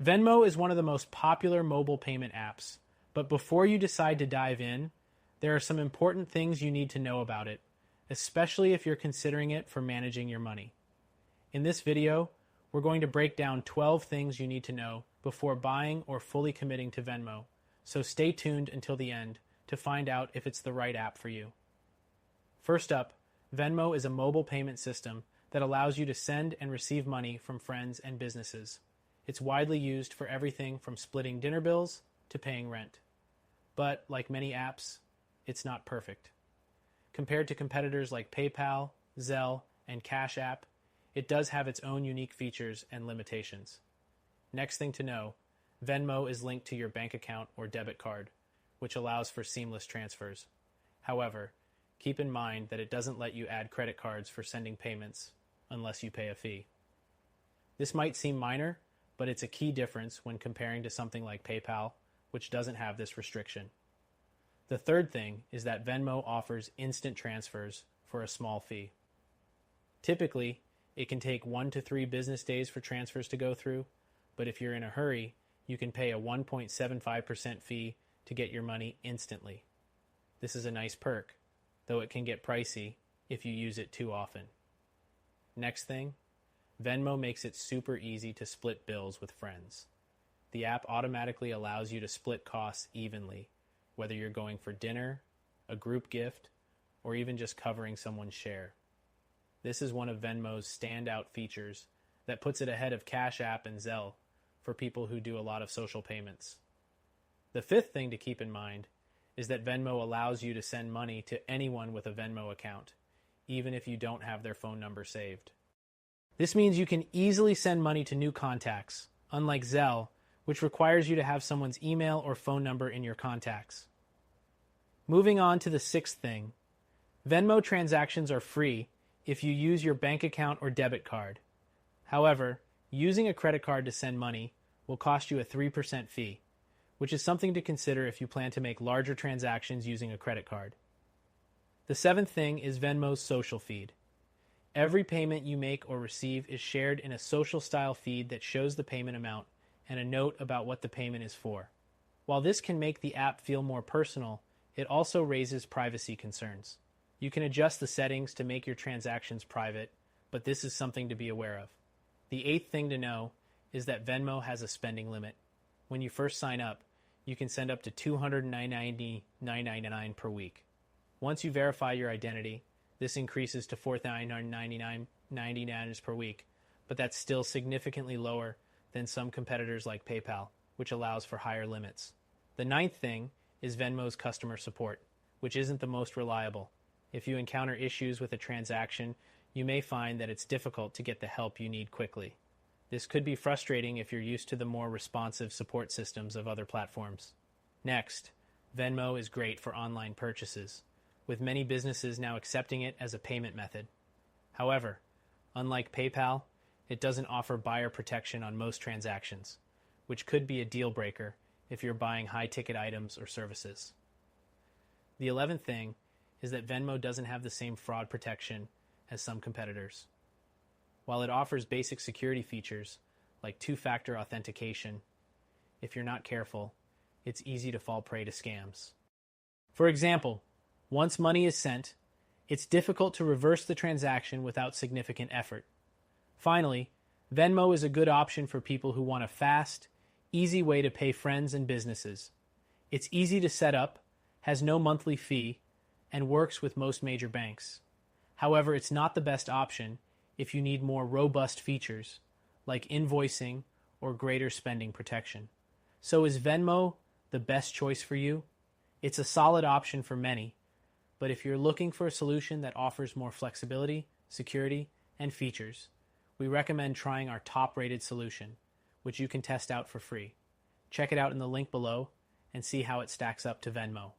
Venmo is one of the most popular mobile payment apps, but before you decide to dive in, there are some important things you need to know about it, especially if you're considering it for managing your money. In this video, we're going to break down 12 things you need to know before buying or fully committing to Venmo, so stay tuned until the end to find out if it's the right app for you. First up, Venmo is a mobile payment system that allows you to send and receive money from friends and businesses. It's widely used for everything from splitting dinner bills to paying rent. But, like many apps, it's not perfect. Compared to competitors like PayPal, Zelle, and Cash App, it does have its own unique features and limitations. Next thing to know, Venmo is linked to your bank account or debit card, which allows for seamless transfers. However, keep in mind that it doesn't let you add credit cards for sending payments unless you pay a fee. This might seem minor, but it's a key difference when comparing to something like PayPal, which doesn't have this restriction. The third thing is that Venmo offers instant transfers for a small fee. Typically, it can take 1 to 3 business days for transfers to go through, but if you're in a hurry, you can pay a 1.75% fee to get your money instantly. This is a nice perk, though it can get pricey if you use it too often. Next thing, Venmo makes it super easy to split bills with friends. The app automatically allows you to split costs evenly, whether you're going for dinner, a group gift, or even just covering someone's share. This is one of Venmo's standout features that puts it ahead of Cash App and Zelle for people who do a lot of social payments. The fifth thing to keep in mind is that Venmo allows you to send money to anyone with a Venmo account, even if you don't have their phone number saved. This means you can easily send money to new contacts, unlike Zelle, which requires you to have someone's email or phone number in your contacts. Moving on to the sixth thing, Venmo transactions are free if you use your bank account or debit card. However, using a credit card to send money will cost you a 3% fee, which is something to consider if you plan to make larger transactions using a credit card. The seventh thing is Venmo's social feed. Every payment you make or receive is shared in a social-style feed that shows the payment amount and a note about what the payment is for. While this can make the app feel more personal, it also raises privacy concerns. You can adjust the settings to make your transactions private, but this is something to be aware of. The eighth thing to know is that Venmo has a spending limit. When you first sign up, you can send up to $299.99 per week. Once you verify your identity, this increases to $499.99 per week, but that's still significantly lower than some competitors like PayPal, which allows for higher limits. The ninth thing is Venmo's customer support, which isn't the most reliable. If you encounter issues with a transaction, you may find that it's difficult to get the help you need quickly. This could be frustrating if you're used to the more responsive support systems of other platforms. Next, Venmo is great for online purchases, with many businesses now accepting it as a payment method. However, unlike PayPal, it doesn't offer buyer protection on most transactions, which could be a deal breaker if you're buying high-ticket items or services. The 11th thing is that Venmo doesn't have the same fraud protection as some competitors. While it offers basic security features like two-factor authentication, if you're not careful, it's easy to fall prey to scams. For example, once money is sent, it's difficult to reverse the transaction without significant effort. Finally, Venmo is a good option for people who want a fast, easy way to pay friends and businesses. It's easy to set up, has no monthly fee, and works with most major banks. However, it's not the best option if you need more robust features, like invoicing or greater spending protection. So is Venmo the best choice for you? It's a solid option for many, but if you're looking for a solution that offers more flexibility, security, and features, we recommend trying our top-rated solution, which you can test out for free. Check it out in the link below and see how it stacks up to Venmo.